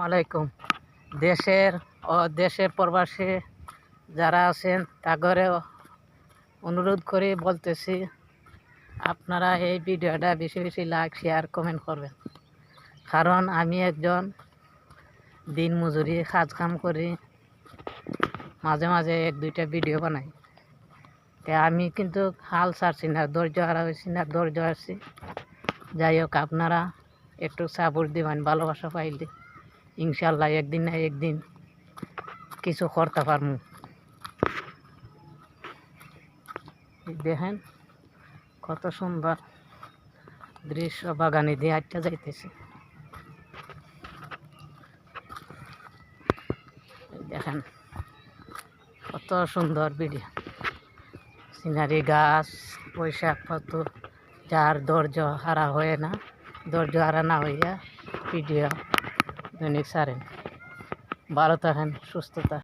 আলাইকুম। দেশের ও দেশের প্রবাসী যারা আছেন তাগরে অনুরোধ করে বলতেছি, আপনারা এই ভিডিওটা বেশি বেশি লাইক শেয়ার কমেন্ট করবেন। কারণ আমি একজন দিন মজুরি কাম করি, মাঝে মাঝে এক দুইটা ভিডিও বানাই। তাই আমি কিন্তু হাল ছাড়ছি না, ধৈর্য হারা হয়েছি না, ধৈর্য আসছি। যাই হোক, আপনারা একটু সাপোর্ট দিবেন, ভালোবাসা পাইলে ইনশাল্লাহ একদিন না একদিন কিছু করতে পারবো। দেখেন কত সুন্দর দৃশ্য, বাগানে দিয়ে হাঁটতে যাইতেছে। দেখেন কত সুন্দর ভিডিও, সিনারি, গাছ, বৈশাখ পাত, যার ধৈর্য হারা হয় না, ধৈর্য হারা না হইয়া ভিডিও দৈনিক ছাড়েন। ভালো থাকেন, সুস্থ থাকেন।